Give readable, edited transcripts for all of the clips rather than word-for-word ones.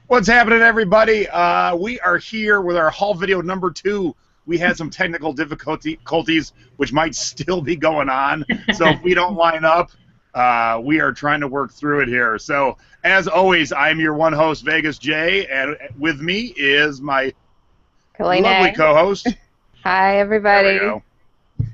What's happening, everybody? We are here with our haul video number 2. We had some technical difficulties, which might still be going on. So if we don't line up, we are trying to work through it here. So as always, I'm your one host, Vegas J, and with me is my lovely co-host. Hi, everybody. There we go.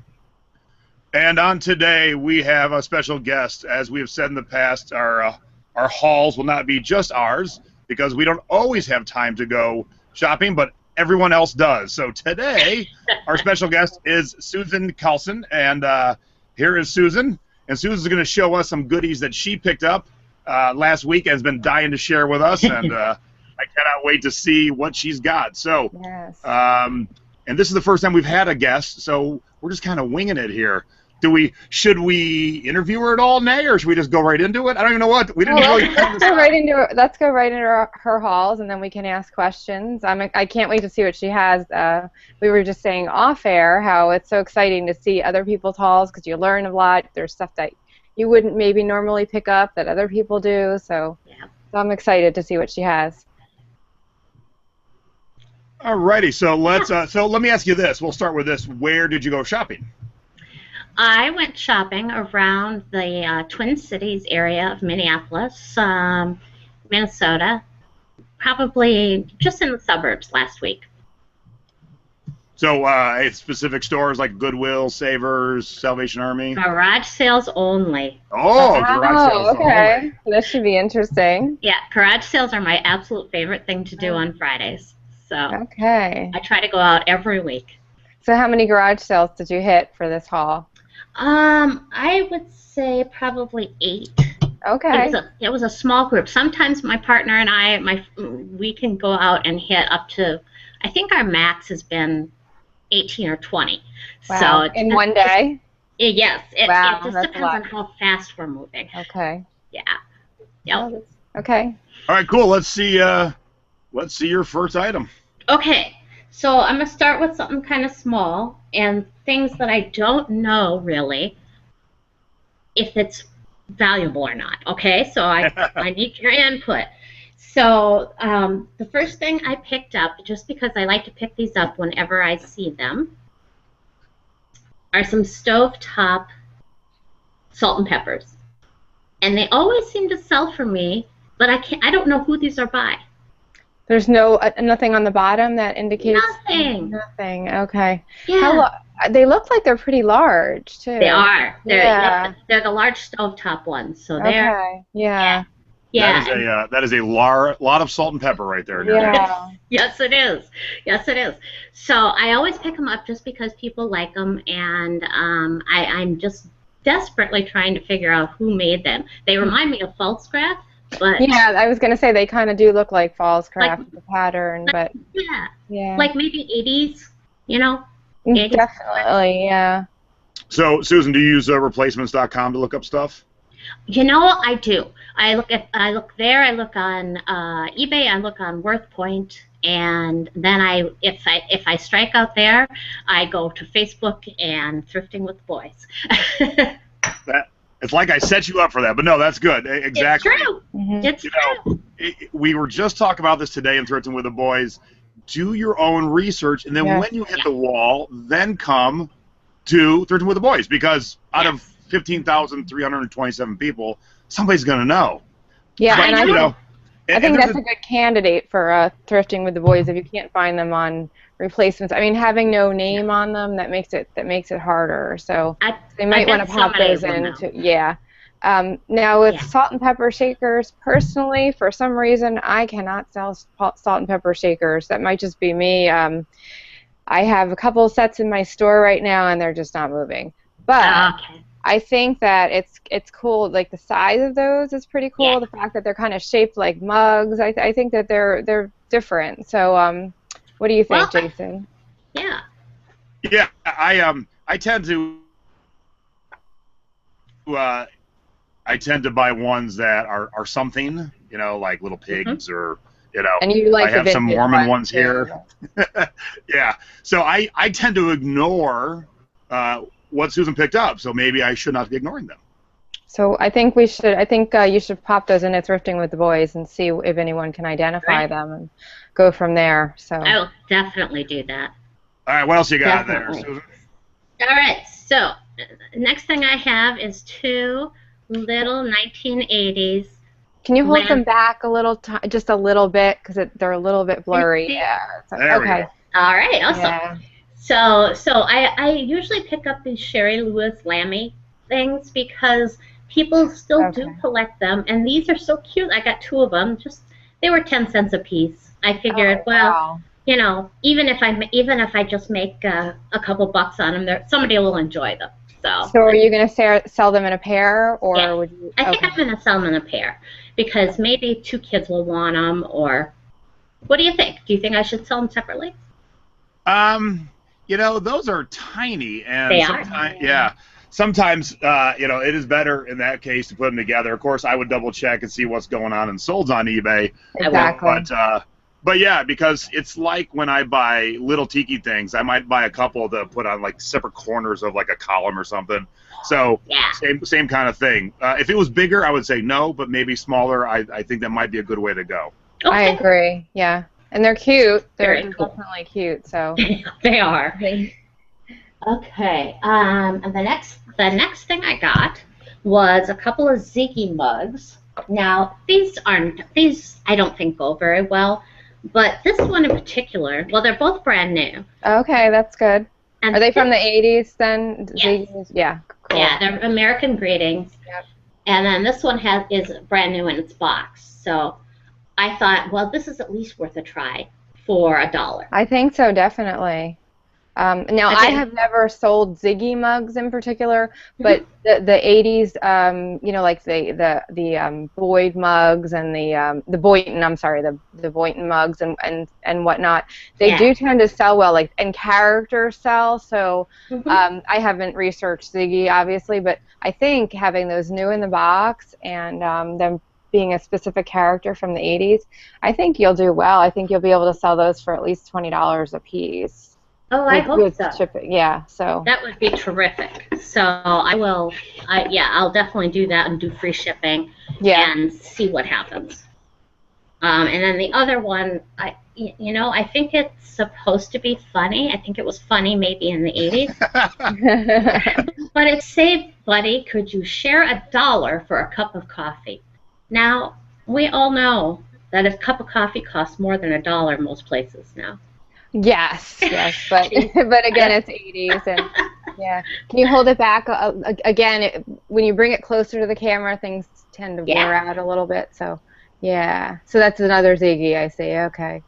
And on today, we have a special guest. As we have said in the past, our hauls will not be just ours, because we don't always have time to go shopping, but everyone else does. So today, our special guest is Susan Carlson, and here is Susan. And Susan's going to show us some goodies that she picked up last week and has been dying to share with us, and I cannot wait to see what she's got. So, yes. And this is the first time we've had a guest, so we're just kind of winging it here. Should we interview her at all, Nay, or should we just go right into it? I don't even know what. We didn't really let's go right into her hauls, and then we can ask questions. I can't wait to see what she has. We were just saying off air how it's so exciting to see other people's hauls because you learn a lot. There's stuff that you wouldn't maybe normally pick up that other people do. So, yeah. So I'm excited to see what she has. Alrighty, so let me ask you this. We'll start with this. Where did you go shopping? I went shopping around the Twin Cities area of Minneapolis, Minnesota, probably just in the suburbs last week. So specific stores like Goodwill, Savers, Salvation Army? Garage sales only. Oh, garage sales okay. only. This should be interesting. Yeah, garage sales are my absolute favorite thing to do on Fridays. So okay. I try to go out every week. So how many garage sales did you hit for this haul? I would say probably 8. Okay. It was a small group. Sometimes my partner and I, we can go out and hit up to, I think our max has been 18 or 20. Wow. So in one day? Yes. It just depends on how fast we're moving. Okay. Yeah. Yep. Okay. All right, cool. Let's see your first item. Okay. So I'm going to start with something kind of small and things that I don't know really if it's valuable or not. Okay, so I need your input. So the first thing I picked up, just because I like to pick these up whenever I see them, are some stovetop salt and peppers. And they always seem to sell for me, but I don't know who these are by. There's nothing on the bottom that indicates nothing. Nothing. Okay. Yeah. They look like they're pretty large too. They are. They're the large stovetop ones. So they're. Okay. Yeah. Yeah. That is a lot of salt and pepper right there. Yeah. Yes, it is. Yes, it is. So I always pick them up just because people like them, and I'm just desperately trying to figure out who made them. They remind me of false craft. But yeah, I was gonna say they kind of do look like false craft, the pattern, but yeah, like maybe 80s, you know. 80s. Definitely, yeah. So, Susan, do you use replacements.com to look up stuff? You know, I do. I look there. I look on eBay. I look on WorthPoint, and then if I strike out there, I go to Facebook and Thrifting with the Boys. It's like I set you up for that, but no, that's good. Exactly. It's true. Mm-hmm. It's true. We were just talking about this today in Thrifting with the Boys. Do your own research, and then when you hit the wall, then come to Thrifting with the Boys, because out of 15,327 people, somebody's going to know. Yeah, but, I think that's a good candidate for Thrifting with the Boys if you can't find them on replacements. I mean, having no name on them, that makes it harder. So they might want to pop those in. Now with salt and pepper shakers, personally, for some reason, I cannot sell salt and pepper shakers. That might just be me. I have a couple sets in my store right now, and they're just not moving. But I think that it's cool. Like the size of those is pretty cool. Yeah. The fact that they're kind of shaped like mugs, I think that they're different. So what do you think, Jason? Yeah. Yeah, I tend to buy ones that are something, like little pigs or And you like I have some Mormon ones here. Yeah. So I tend to ignore what Susan picked up, so maybe I should not be ignoring them. So I think we should. I think you should pop those into Thrifting with the Boys and see if anyone can identify them and go from there. So I will definitely do that. All right, what else you got Definitely. there, Susan? All right, so next thing I have is two little 1980s. Can you hold them back a little, just a little bit, because they're a little bit blurry? Yeah. There we go. All right, awesome. Yeah. So I usually pick up these Sherry Lewis Lammy things because people still do collect them, and these are so cute. I got two of them. They were 10 cents a piece. I figured, wow. You know, even if I just make a couple bucks on them, somebody will enjoy them. So are you going to sell them in a pair, or yes. would you? I think I'm going to sell them in a pair because maybe two kids will want them. Or what do you think? Do you think I should sell them separately? You know, those are tiny, and they sometimes, yeah. Sometimes, you know, it is better in that case to put them together. Of course, I would double check and see what's going on and sold on eBay. Exactly. But yeah, because it's like when I buy little tiki things, I might buy a couple to put on like separate corners of like a column or something. So yeah. same kind of thing. If it was bigger, I would say no, but maybe smaller, I think that might be a good way to go. Okay. I agree. Yeah, and they're cute. They're cool. Definitely cute. So they are. Okay. And the next thing I got was a couple of Ziggy mugs. Now these I don't think go very well. But this one in particular, well, they're both brand new. Okay, that's good. And are they from the 80s then? Yes. Yeah, cool. Yeah, they're American Greetings. Yep. And then this one is brand new in its box. So I thought, well, this is at least worth a try for $1. I think so, definitely. Now, I have never sold Ziggy mugs in particular, but the 80s, you know, like the Boyd mugs and the Boynton, I'm sorry, the Boynton mugs and whatnot, they do tend to sell well, like, and characters sell. So I haven't researched Ziggy, obviously, but I think having those new in the box and them being a specific character from the 80s, I think you'll do well. I think you'll be able to sell those for at least $20 a piece. Oh, I hope so. Shipping. Yeah, so that would be terrific. So I'll definitely do that and do free shipping. Yeah. And see what happens. And then the other one, I think it's supposed to be funny. I think it was funny maybe in the 80s. But it said, buddy, could you share $1 for a cup of coffee? Now, we all know that a cup of coffee costs more than $1 most places now. Yes, but again, it's 80s, and yeah. Can you hold it back again? When you bring it closer to the camera, things tend to blur out a little bit. So, yeah. So that's another Ziggy, I see. Okay.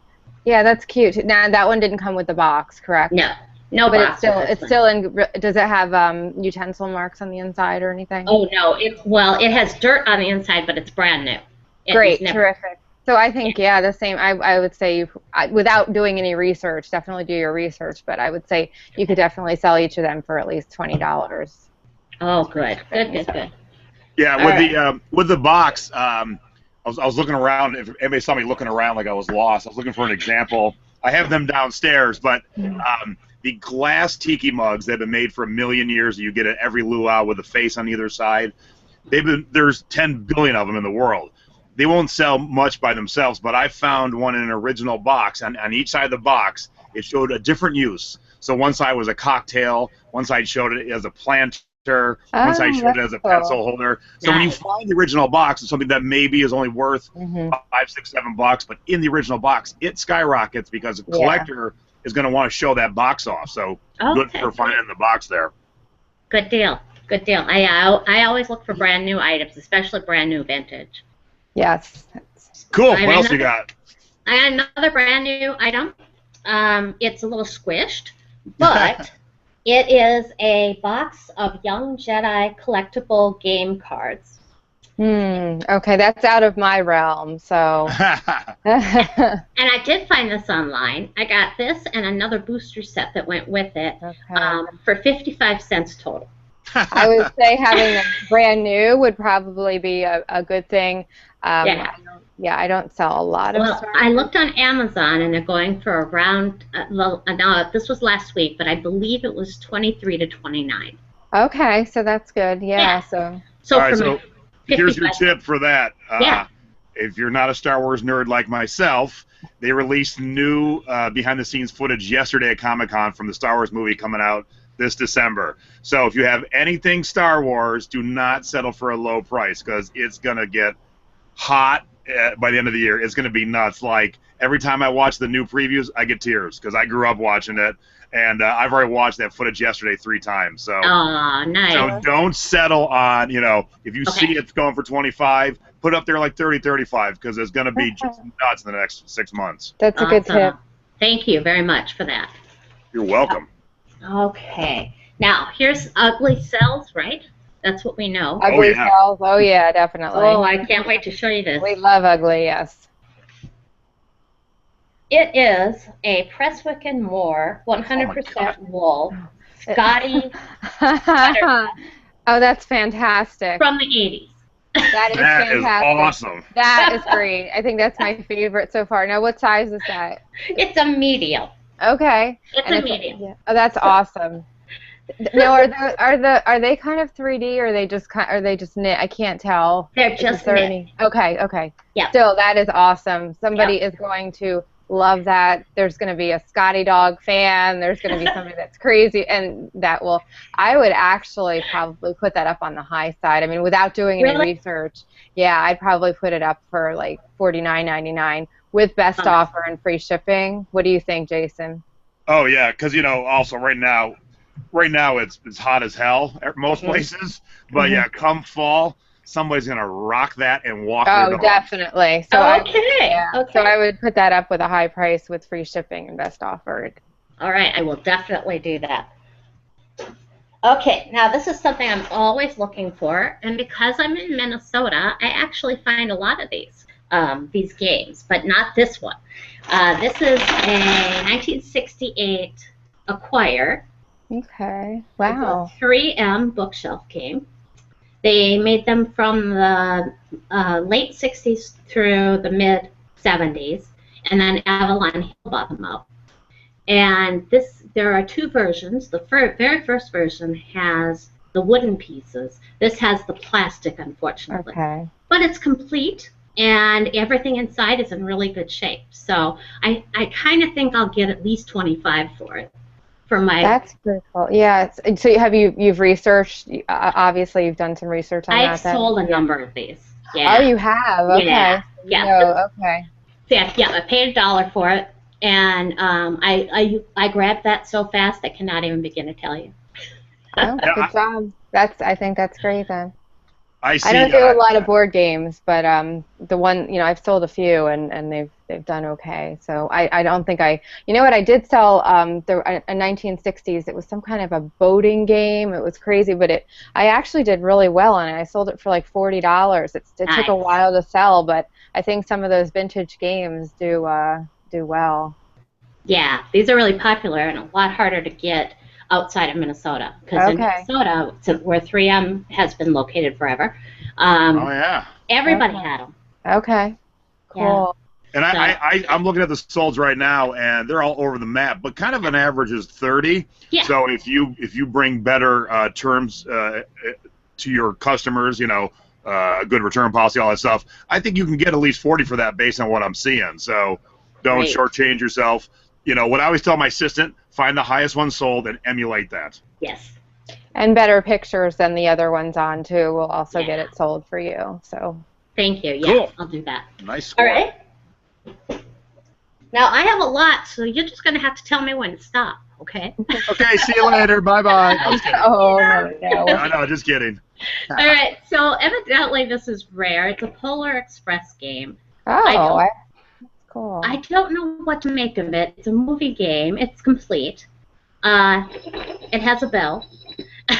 Yeah, that's cute. Now that one didn't come with the box, correct? No. But it's still in. Does it have utensil marks on the inside or anything? Oh no. It has dirt on the inside, but it's brand new. Great, terrific. So I think, the same. I would say, without doing any research, definitely do your research, but I would say you could definitely sell each of them for at least $20. Oh, good. Yeah, with the box, I was looking around. If anybody saw me looking around like I was lost, I was looking for an example. I have them downstairs, but the glass tiki mugs that have been made for 1 million years, you get at every luau with a face on either side. There's 10 billion of them in the world. They won't sell much by themselves, but I found one in an original box. On each side of the box, it showed a different use. So one side was a cocktail, one side showed it as a planter, one side showed it as a pencil holder. So when you find the original box, it's something that maybe is only worth $5, $6, $7, but in the original box, it skyrockets because a collector is going to want to show that box off. So good for finding the box there. Good deal. I always look for brand new items, especially brand new vintage. Yes. Cool. What else you got? I got another brand new item. It's a little squished, but it is a box of Young Jedi collectible game cards. Okay, that's out of my realm, so. And I did find this online. I got this and another booster set that went with it for 55 cents total. I would say having them brand new would probably be a good thing. I don't sell a lot of stuff. I looked on Amazon, and they're going for around, now this was last week, but I believe it was $23 to $29. Okay, so that's good. Yeah. So So all right, for so here's your tip for that. Yeah. If you're not a Star Wars nerd like myself, they released new behind-the-scenes footage yesterday at Comic-Con from the Star Wars movie coming out this December. So if you have anything Star Wars, do not settle for a low price because it's going to get hot by the end of the year. It's going to be nuts. Like, every time I watch the new previews, I get tears because I grew up watching it. And I've already watched that footage yesterday 3 times. So, nice. So don't settle on, if you see it's going for 25, put up there like 30, 35 because it's going to be just nuts in the next 6 months. That's a good tip. Thank you very much for that. You're welcome. Okay. Now, here's ugly cells, right? That's what we know. Ugly cells. Oh, yeah, definitely. Oh, I can't wait to show you this. We love ugly, yes. It is a Prestwick and Moore 100% wool Scotty sweater. Oh, that's fantastic. From the 80s. That is fantastic. Is awesome. That is great. I think that's my favorite so far. Now, what size is that? It's a medium. Okay. It's a medium. Yeah. Oh, that's awesome. Now, are they kind of 3D or are they just knit? I can't tell. They're just knit. Okay. Yeah. Still, that is awesome. Somebody is going to love that. There's going to be a Scotty Dog fan. There's going to be somebody that's crazy, and I would actually probably put that up on the high side. I mean, without doing any research, yeah, I'd probably put it up for like $49.99 with best offer and free shipping. What do you think, Jason? Oh yeah, because also right now it's hot as hell at most places, but yeah, come fall, somebody's gonna rock that and walk their dog. Definitely. So okay. So I would put that up with a high price with free shipping and best offer. All right, I will definitely do that. Okay, now this is something I'm always looking for, and because I'm in Minnesota, I actually find a lot of these games, but not this one. This is a 1968 Acquire. Okay. Wow. It's a 3M bookshelf game. They made them from the late 60s through the mid 70s, and then Avalon Hill bought them out. And there are 2 versions. The very first version has the wooden pieces. This has the plastic, unfortunately. Okay. But it's complete, and everything inside is in really good shape. So I kind of think I'll get at least $25 for it. That's pretty cool. Yeah. So you've researched? Obviously, you've done some research on that. I've sold a number of these. Yeah. Oh, you have. Okay. Yeah. Okay. Yeah. I paid $1 for it, and I grabbed that so fast I cannot even begin to tell you. Oh, good job. I think that's great then. I don't do a lot of board games, but the one I've sold a few and they've done okay. So I don't think I did sell a 1960s. It was some kind of a boating game. It was crazy, but I actually did really well on it. I sold it for like $40. It took a while to sell, but I think some of those vintage games do well. Yeah, these are really popular and a lot harder to get outside of Minnesota, because in Minnesota, where 3M has been located forever, everybody had them. Okay, cool. Yeah. And I'm looking at the solds right now, and they're all over the map, but kind of an average is 30. Yeah. So if you bring better terms to your customers, a good return policy, all that stuff, I think you can get at least 40 for that based on what I'm seeing. So don't shortchange yourself. What I always tell my assistant, find the highest one sold and emulate that. Yes. And better pictures than the other ones on, too, will also get it sold for you. So. Thank you. Yeah, cool. I'll do that. Nice score. All right. Now, I have a lot, so you're just going to have to tell me when to stop, okay? Okay, see you later. Bye-bye. No, just kidding. All right, so evidently this is rare. It's a Polar Express game. Oh, cool. I don't know what to make of it. It's a movie game. It's complete. It has a bell. But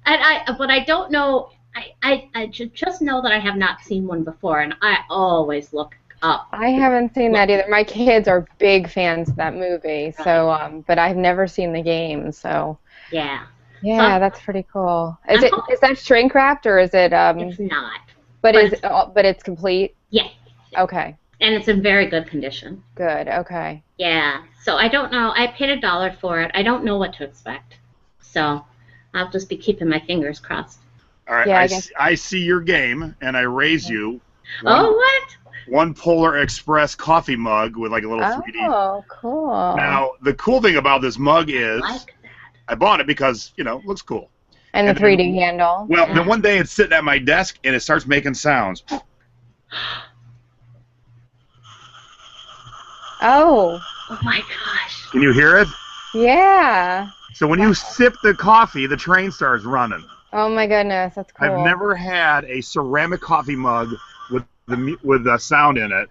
I don't know. I just know that I have not seen one before, and I always look up. I haven't seen that either. My kids are big fans of that movie, so but I've never seen the game. So yeah, that's pretty cool. Is that shrink wrapped or is it? It's not. But it's complete. Yeah. Okay. And it's in very good condition. Good. Okay. Yeah. So I don't know. I paid $1 for it. I don't know what to expect. So I'll just be keeping my fingers crossed. All right, Yeah, I see your game, and I raise you What? one Polar Express coffee mug with like a little 3D. Oh, cool. Now, the cool thing about this mug is I bought it because, it looks cool. And the 3D handle. Well, then one day it's sitting at my desk, and it starts making sounds. Oh my gosh. Can you hear it? Yeah. So when you sip the coffee, the train starts running. Oh my goodness, that's cool. I've never had a ceramic coffee mug with the sound in it,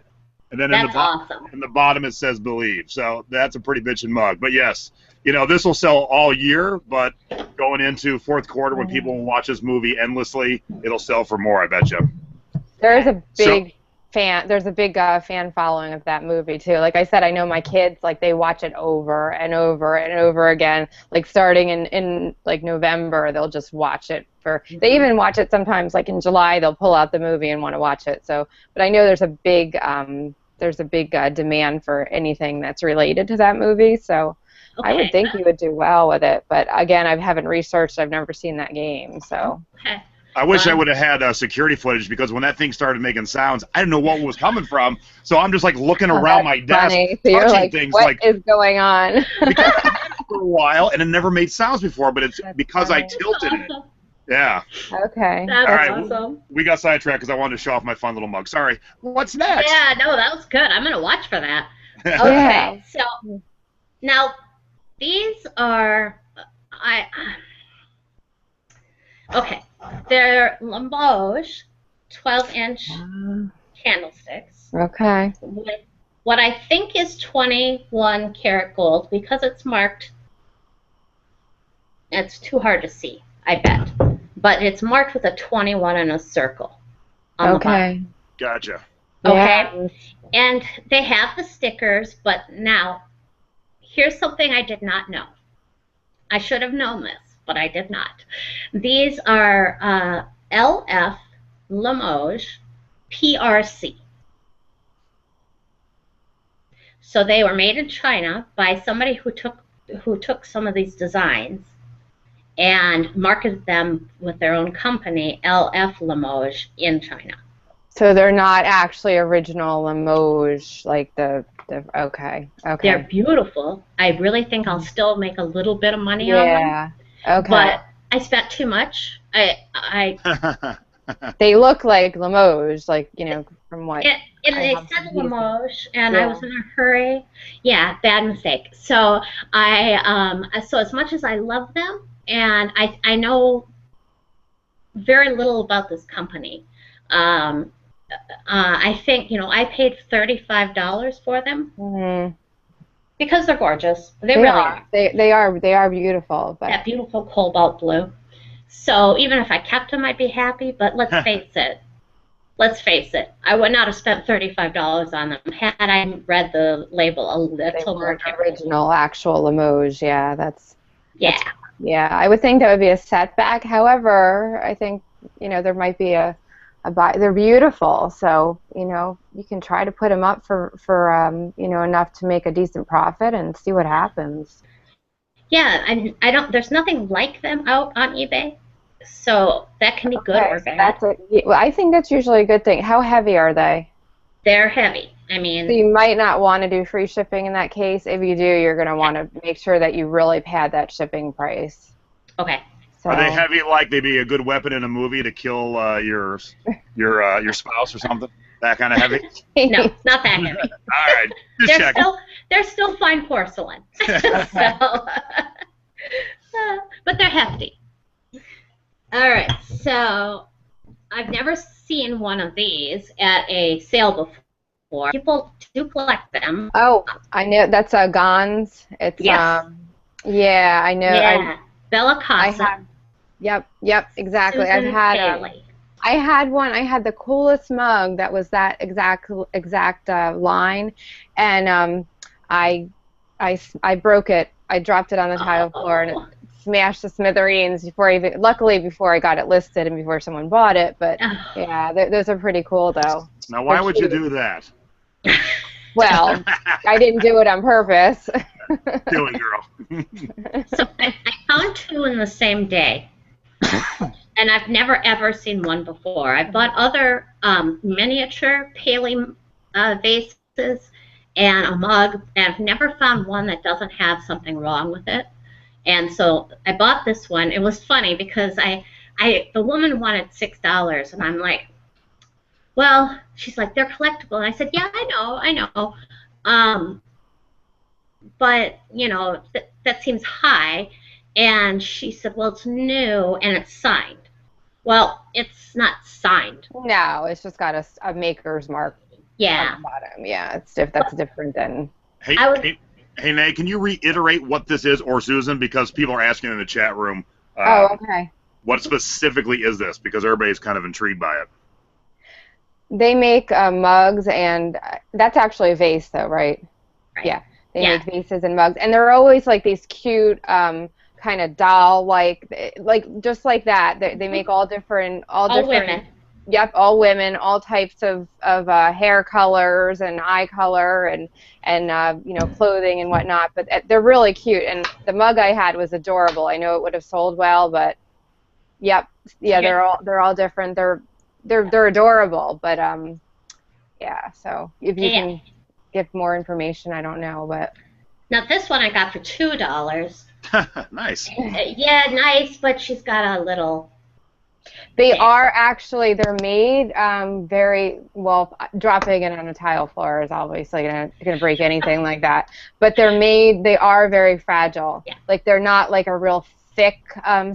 and then awesome. in the bottom it says "Believe." So that's a pretty bitchin' mug. But yes, this will sell all year. But going into fourth quarter, when people watch this movie endlessly, it'll sell for more. I bet you. There's a big fan. There's a big fan following of that movie too. Like I said, I know my kids they watch it over and over and over again. Like starting in like November, they'll just watch it They even watch it sometimes. Like in July, they'll pull out the movie and want to watch it. So, but I know there's a big demand for anything that's related to that movie. So, I would think you would do well with it. But again, I haven't researched. I've never seen that game. So. Okay. I wish I would have had security footage, because when that thing started making sounds, I didn't know what was coming from. So I'm just looking around my desk, so touching things. What is going on? Because I had it for a while, and it never made sounds before, but it's because I tilted it. Yeah. Okay. That's all right, awesome. We got sidetracked because I wanted to show off my fun little mug. Sorry. What's next? Yeah, no, that was good. I'm going to watch for that. Yeah. Okay, so now these are, okay, they're Limbo 12-inch candlesticks. Okay. With what I think is 21 karat gold. Because it's marked, it's too hard to see, I bet. But it's marked with a 21 in a circle. Okay. Gotcha. Okay. Yeah. And they have the stickers, but now, here's something I did not know. I should have known this, but I did not. These are LF Limoges PRC. So they were made in China by somebody who took some of these designs and marketed them with their own company, LF Limoges, in China. So they're not actually original Limoges, like okay. They're beautiful. I really think I'll still make a little bit of money on them. Yeah. Okay. But I spent too much. They look like Limoges, from what. They said Limoges, and I was in a hurry. Yeah, bad mistake. So so as much as I love them, and I know very little about this company, I think I paid $35 for them because they're gorgeous. They really are. They are beautiful. But that beautiful cobalt blue. So even if I kept them, I'd be happy. But let's face it. I would not have spent $35 on them had I read the label a little more carefully. Original, actual Limoges. Yeah, yeah. Yeah, I would think that would be a setback. However, I think there might be a buy. They're beautiful, so you can try to put them up for enough to make a decent profit and see what happens. Yeah, I don't. There's nothing like them out on eBay, so that can be good or bad. Well, I think that's usually a good thing. How heavy are they? They're heavy. I mean, so you might not want to do free shipping in that case. If you do, you're going to want to make sure that you really pad that shipping price. Okay. So. Are they heavy like they'd be a good weapon in a movie to kill your spouse or something? That kind of heavy? No, not that heavy. All right, just checking. They're still fine porcelain. But they're hefty. All right, so I've never seen one of these at a sale before. People do collect them. Oh, I know. That's Gons. It's yes. Yeah, I know. Yeah, Bella Casa. Yep, exactly. Susan I had one. I had the coolest mug that was that exact line, and I broke it. I dropped it on the tile floor and it smashed to smithereens before I got it listed and before someone bought it. But yeah, those are pretty cool though. Now, why would you do that? Well, I didn't do it on purpose. Do it, girl. So I found two in the same day. And I've never, ever seen one before. I bought other miniature Paley vases and a mug, and I've never found one that doesn't have something wrong with it. And so I bought this one. It was funny because the woman wanted $6, and I'm like, well, she's like, they're collectible. And I said, yeah, I know. But, you know, that seems high. And she said, well, it's new and it's signed. Well, it's not signed. No, it's just got a maker's mark on the bottom. Yeah, that's different than... Hey, Nate, can you reiterate what this is, or Susan, because people are asking in the chat room. Okay. What specifically is this? Because everybody's kind of intrigued by it. They make mugs, and that's actually a vase, though, right? Yeah. They make vases and mugs, and they're always like these cute kind of doll-like, just like that. They make all different women. Yep, all women, all types of hair colors and eye color and you know, clothing and whatnot. But they're really cute, and the mug I had was adorable. I know it would have sold well, but yep, yeah, they're all different. They're adorable, but yeah. So if you can give more information, I don't know, but now this one I got for $2. Nice. Yeah, nice, but she's got a little. They're made very well. Dropping it on a tile floor is obviously gonna break anything like that. But they are very fragile. Yeah. Like they're not like a real thick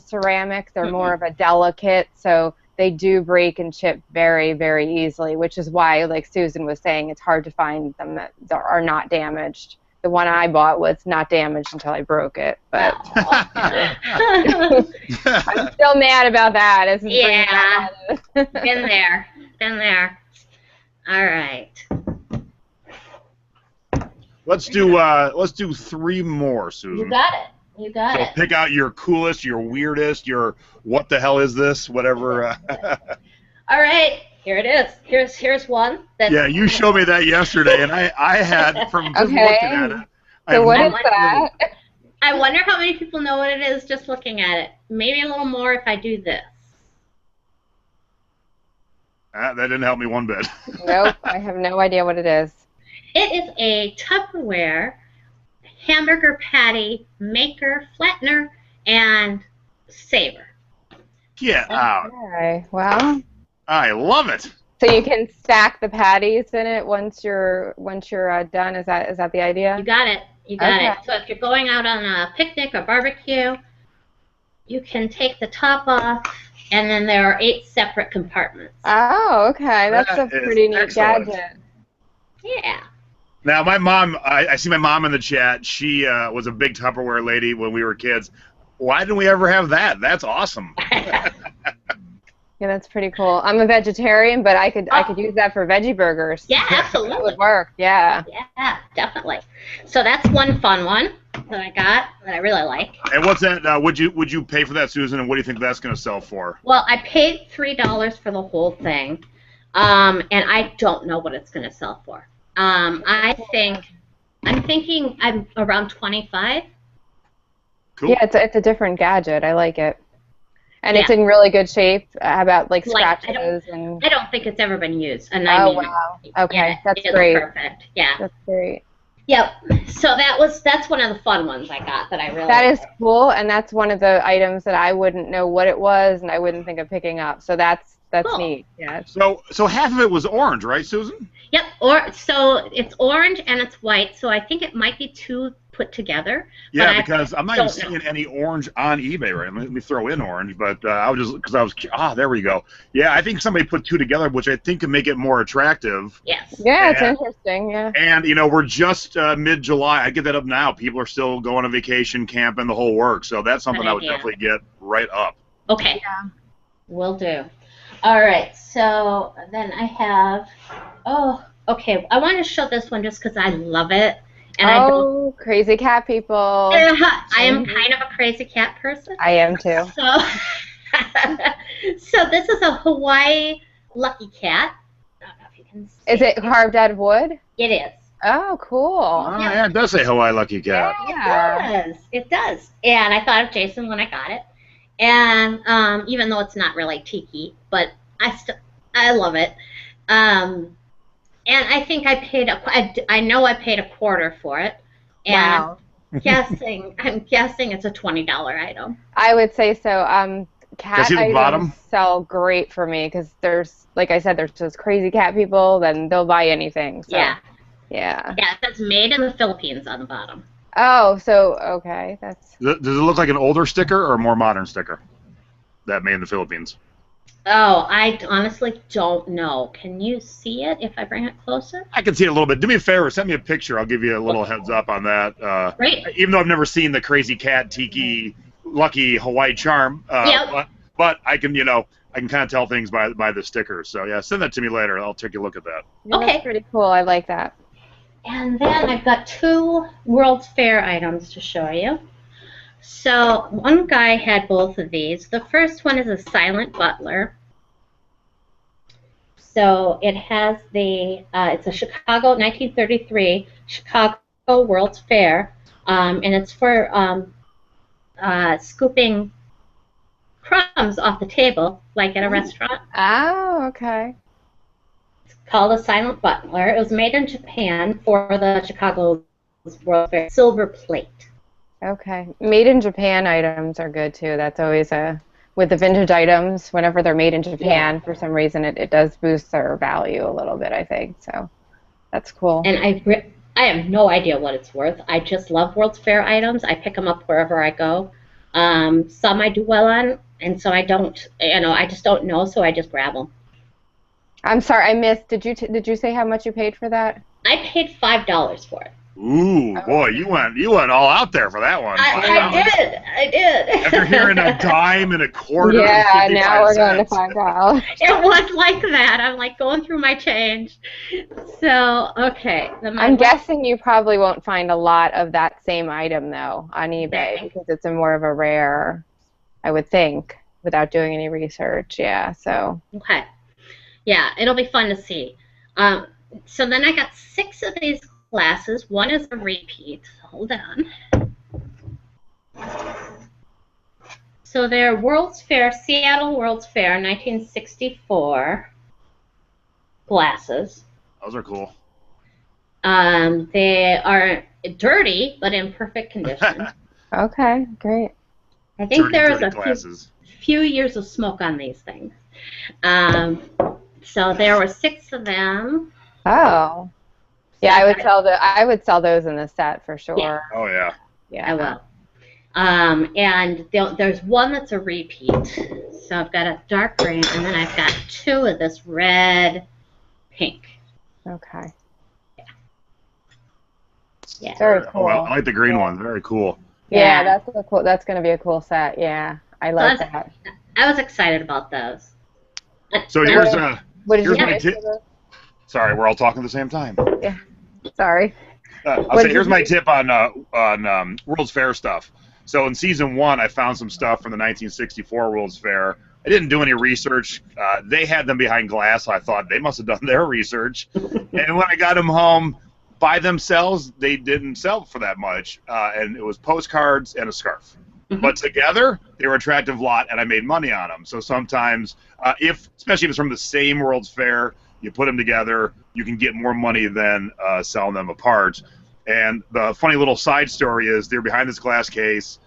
ceramic. They're more of a delicate, so they do break and chip very, very easily, which is why, like Susan was saying, it's hard to find them that are not damaged. The one I bought was not damaged until I broke it, but I'm still mad about that. Yeah, been there. All right. Let's do 3 more, Susan. You got it. So pick out your coolest, your weirdest, your what the hell is this, whatever. All right. Here it is. Here's one. Yeah, you showed me that yesterday, and I had, from just looking at it. So what is that? I wonder how many people know what it is just looking at it. Maybe a little more if I do this. That didn't help me one bit. Nope, I have no idea what it is. It is a Tupperware hamburger patty maker, flattener, and saver. Get out. Okay, well. I love it. So you can stack the patties in it once you're done. Is that the idea? You got it. It. So if you're going out on a picnic or barbecue, you can take the top off, and then there are 8 separate compartments. Oh, okay. That's a pretty neat gadget. Yeah. Now, my mom, I see my mom in the chat. She was a big Tupperware lady when we were kids. Why didn't we ever have that? That's awesome. Yeah, that's pretty cool. I'm a vegetarian, but I could use that for veggie burgers. Yeah, absolutely. That would work. Yeah. Yeah, definitely. So that's one fun one that I got that I really like. And what's that? Would you pay for that, Susan? And what do you think that's going to sell for? Well, I paid $3 for the whole thing, and I don't know what it's going to sell for. I'm thinking I'm around 25. Cool. Yeah, it's a different gadget. I like it. And it's in really good shape. How about like scratches I don't think it's ever been used. And wow. Okay, that's great. Perfect. Yeah. That's great. Yep. So that's one of the fun ones I got that I really. That is cool, and that's one of the items that I wouldn't know what it was, and I wouldn't think of picking up. So that's cool. Neat. Yeah. So half of it was orange, right, Susan? Yep. So it's orange and it's white. So I think it might be 2 put together. Yeah, because I'm not even seeing any orange on eBay right now. Let me throw in orange, but there we go. Yeah, I think somebody put 2 together, which I think can make it more attractive. Yes. Yeah, it's interesting. Yeah. And we're just mid-July. I get that up now. People are still going on vacation, camping, the whole work. So that's something I would definitely get right up. Okay. Yeah. Will do. All right. So then I have. Oh, okay. I want to show this one just because I love it. And crazy cat people. I am kind of a crazy cat person. I am too. So this is a Hawaii lucky cat. I don't know if you can see. Is it carved out of wood? It is. Oh, cool. Oh, yeah, it does say Hawaii Lucky Cat. Yeah. It does. And I thought of Jason when I got it. And even though it's not really tiki, but I love it. And I think I know I paid $1 for it. And wow. I'm guessing it's a $20 item. I would say so. Cat items sell great for me because there's, like I said, there's those crazy cat people, then they'll buy anything. So. Yeah. Yeah. Yeah, that's made in the Philippines on the bottom. Oh, so, okay. Does it look like an older sticker or a more modern sticker? That made in the Philippines. Oh, I honestly don't know. Can you see it if I bring it closer? I can see it a little bit. Do me a favor, send me a picture. I'll give you a little heads up on that. Great. Even though I've never seen the crazy cat tiki lucky Hawaii charm, Yep. but I can I can kind of tell things by the stickers. So yeah, send that to me later. I'll take a look at that. Yeah, okay. That's pretty cool. I like that. And then I've got 2 World's Fair items to show you. So one guy had both of these. The first one is a silent butler. So it has it's a Chicago 1933 Chicago World's Fair, and it's for scooping crumbs off the table, like at a restaurant. Oh, okay. It's called a silent butler. It was made in Japan for the Chicago World's Fair. Silver plate. Okay. Made in Japan items are good too. That's always with the vintage items, whenever they're made in Japan, for some reason it does boost their value a little bit, I think. So that's cool. And I have no idea what it's worth. I just love World's Fair items. I pick them up wherever I go. Some I do well on, and some I don't. I just don't know, so I just grab them. I'm sorry, I missed. Did you say how much you paid for that? I paid $5 for it. Ooh, boy, you went all out there for that one. I did. After hearing a dime and a quarter. Yeah, now we're going to $5. It was like that. I'm like going through my change. So, okay. I'm guessing you probably won't find a lot of that same item though on eBay because it's a more of a rare, I would think, without doing any research. Yeah. So. Okay. Yeah, it'll be fun to see. So then I got 6 of these glasses. One is a repeat. Hold on. So they're World's Fair, Seattle World's Fair, 1964 glasses. Those are cool. They are dirty, but in perfect condition. Okay, great. I think there was a few years of smoke on these things. So there were 6 of them. Oh. Yeah, I would sell those in the set for sure. Yeah. Oh yeah. Yeah, I will. And there's one that's a repeat. So I've got a dark green, and then I've got 2 of this red pink. Okay. Yeah. Very cool. Oh, I like the green one. Very cool. Yeah, that's going to be a cool set. Yeah, I like that. I was excited about those. So here's my tip. Sorry, we're all talking at the same time. Yeah. Sorry. I'll say here's my tip on World's Fair stuff. So in season 1, I found some stuff from the 1964 World's Fair. I didn't do any research. They had them behind glass, so I thought they must have done their research. And when I got them home by themselves, they didn't sell for that much. And it was postcards and a scarf. Mm-hmm. But together, they were an attractive lot, and I made money on them. So sometimes, especially if it's from the same World's Fair, you put them together, you can get more money than selling them apart. And the funny little side story is they're behind this glass case.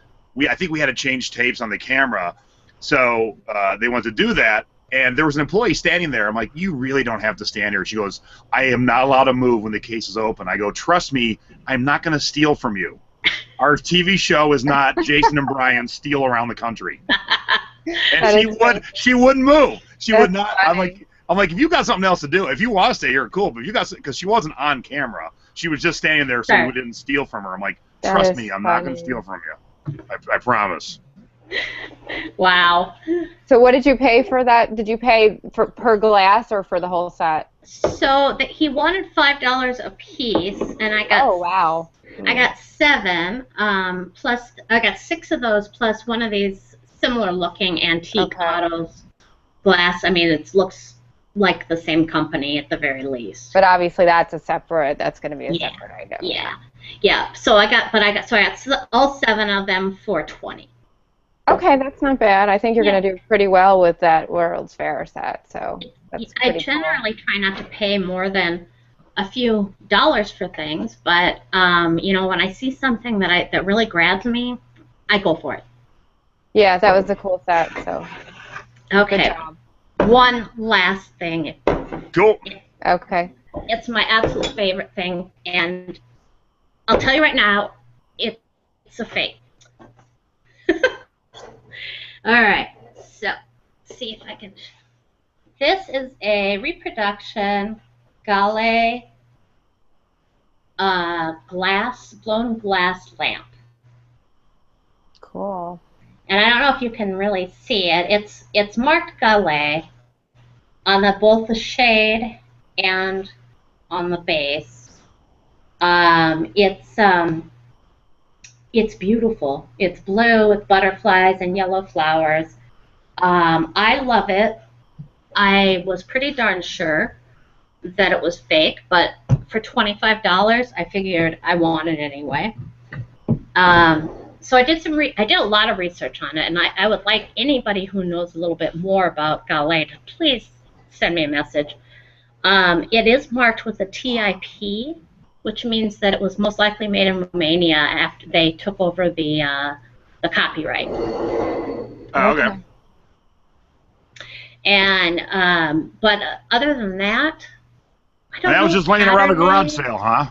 I think we had to change tapes on the camera. So they went to do that, and there was an employee standing there. I'm like, you really don't have to stand here. She goes, I am not allowed to move when the case is open. I go, trust me, I'm not going to steal from you. Our TV show is not Jason and Brian steal around the country. And she wouldn't move. She would not. Funny. I'm like, if you got something else to do, if you want to stay here, cool. But if you got, because she wasn't on camera, she was just standing there, so we didn't steal from her. I'm like, trust me, I'm not going to steal from you. I promise. Wow. So what did you pay for that? Did you pay per glass or for the whole set? So he wanted $5 a piece, and I got. Oh wow. I got 7. Plus I got 6 of those, plus one of these similar looking antique autos glass. I mean, it looks like the same company at the very least. But obviously that's going to be a separate item. Yeah. So I got all 7 of them for $20. Okay, that's not bad. I think you're going to do pretty well with that World's Fair set. So that's I generally try not to pay more than a few dollars for things, but you know, when I see something that really grabs me, I go for it. Yeah, that was a cool set. So okay. Good job. One last thing. Cool. Okay. It's my absolute favorite thing, and I'll tell you right now, it's a fake. All right, so see if I can. This is a reproduction Ghale blown glass lamp. Cool. And I don't know if you can really see it. It's marked Ghale on both the shade and on the base. It's beautiful. It's blue with butterflies and yellow flowers. I love it. I was pretty darn sure that it was fake, but for $25, I figured I wanted it anyway. So I did a lot of research on it, and I would like anybody who knows a little bit more about Ghale to please send me a message. It is marked with a TIP, which means that it was most likely made in Romania after they took over the copyright. Oh, okay. And but other than that, I don't know. That was just laying around a garage sale, huh?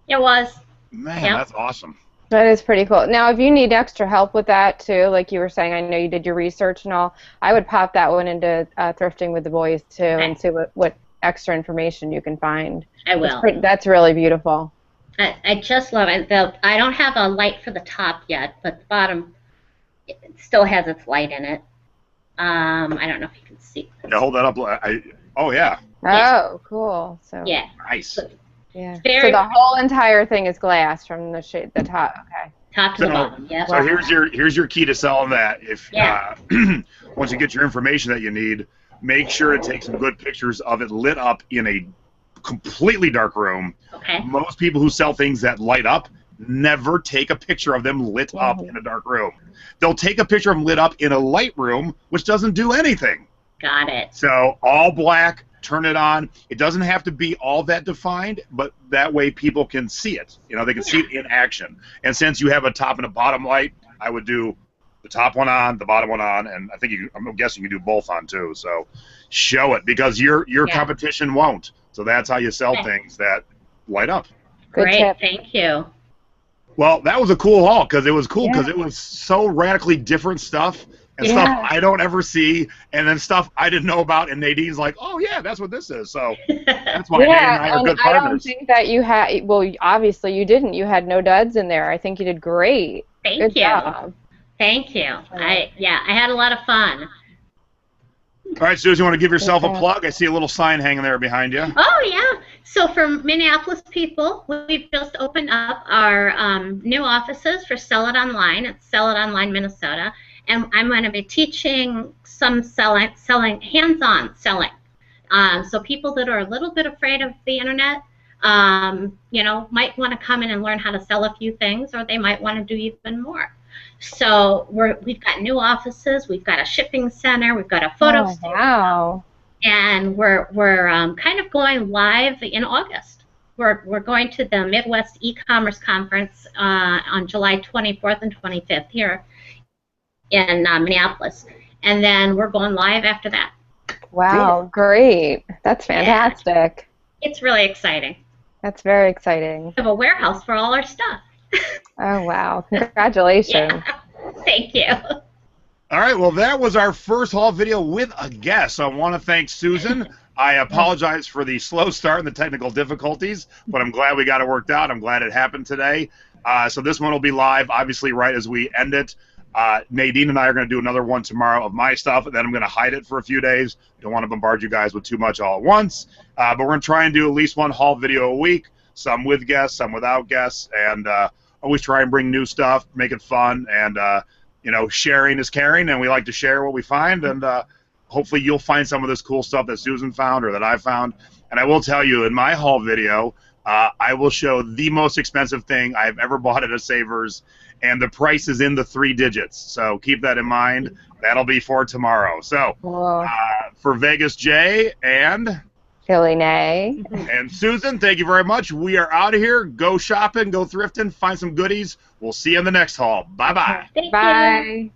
It was. Man, that's awesome. That is pretty cool. Now, if you need extra help with that, too, like you were saying, I know you did your research and all, I would pop that one into Thrifting with the Boys, too, and see what extra information you can find. I will. That's really beautiful. I just love it. I don't have a light for the top yet, but the bottom it still has its light in it. I don't know if you can see this. Yeah, hold that up. Oh, yeah. Oh, cool. So yeah. Nice. Yeah. So the whole entire thing is glass from the top. Okay. Top to the bottom. Yeah. So here's your key to selling that. If once you get your information that you need, make sure to take some good pictures of it lit up in a completely dark room. Okay. Most people who sell things that light up never take a picture of them lit up in a dark room. They'll take a picture of them lit up in a light room, which doesn't do anything. Got it. So all black. Turn it on. It doesn't have to be all that defined, but that way people can see it. You know, they can see it in action. And since you have a top and a bottom light, I would do the top one on, the bottom one on, and I think I'm guessing you do both on too. So show it because your competition won't. So that's how you sell things that light up. Great, thank you. Well, that was a cool haul because it was cool because it was so radically different stuff. And stuff I don't ever see, and then stuff I didn't know about, and Nadine's like, oh, yeah, that's what this is. So that's why Nadine and I are good partners. I don't think that you had, well, obviously you didn't. You had no duds in there. I think you did great. Thank you. Thank you. I had a lot of fun. All right, Susan, you want to give yourself a plug? I see a little sign hanging there behind you. Oh, yeah. So for Minneapolis people, we've just opened up our new offices for Sell It Online. It's Sell It Online, Minnesota. And I'm going to be teaching some hands-on selling. So people that are a little bit afraid of the internet, might want to come in and learn how to sell a few things, or they might want to do even more. So we've got new offices, we've got a shipping center, we've got a photo studio. Wow. And we're kind of going live in August. We're going to the Midwest E-commerce Conference on July 24th and 25th here in Minneapolis, and then we're going live after that. Wow, great. That's fantastic. Yeah. It's really exciting. That's very exciting. We have a warehouse for all our stuff. Oh, wow. Congratulations. Thank you. All right, well, that was our first haul video with a guest. So I want to thank Susan. I apologize for the slow start and the technical difficulties, but I'm glad we got it worked out. I'm glad it happened today. So this one will be live, obviously, right as we end it. Nadine and I are going to do another one tomorrow of my stuff, and then I'm going to hide it for a few days. Don't want to bombard you guys with too much all at once. But we're going to try and do at least one haul video a week, some with guests, some without guests, and always try and bring new stuff, make it fun, and, sharing is caring, and we like to share what we find, and hopefully you'll find some of this cool stuff that Susan found or that I found. And I will tell you, in my haul video, I will show the most expensive thing I've ever bought at a Savers, and the price is in the 3 digits. So keep that in mind. That'll be for tomorrow. So for Vegas J and Philly Nay and Susan, thank you very much. We are out of here. Go shopping, go thrifting, find some goodies. We'll see you in the next haul. Bye-bye. Thank Bye. you.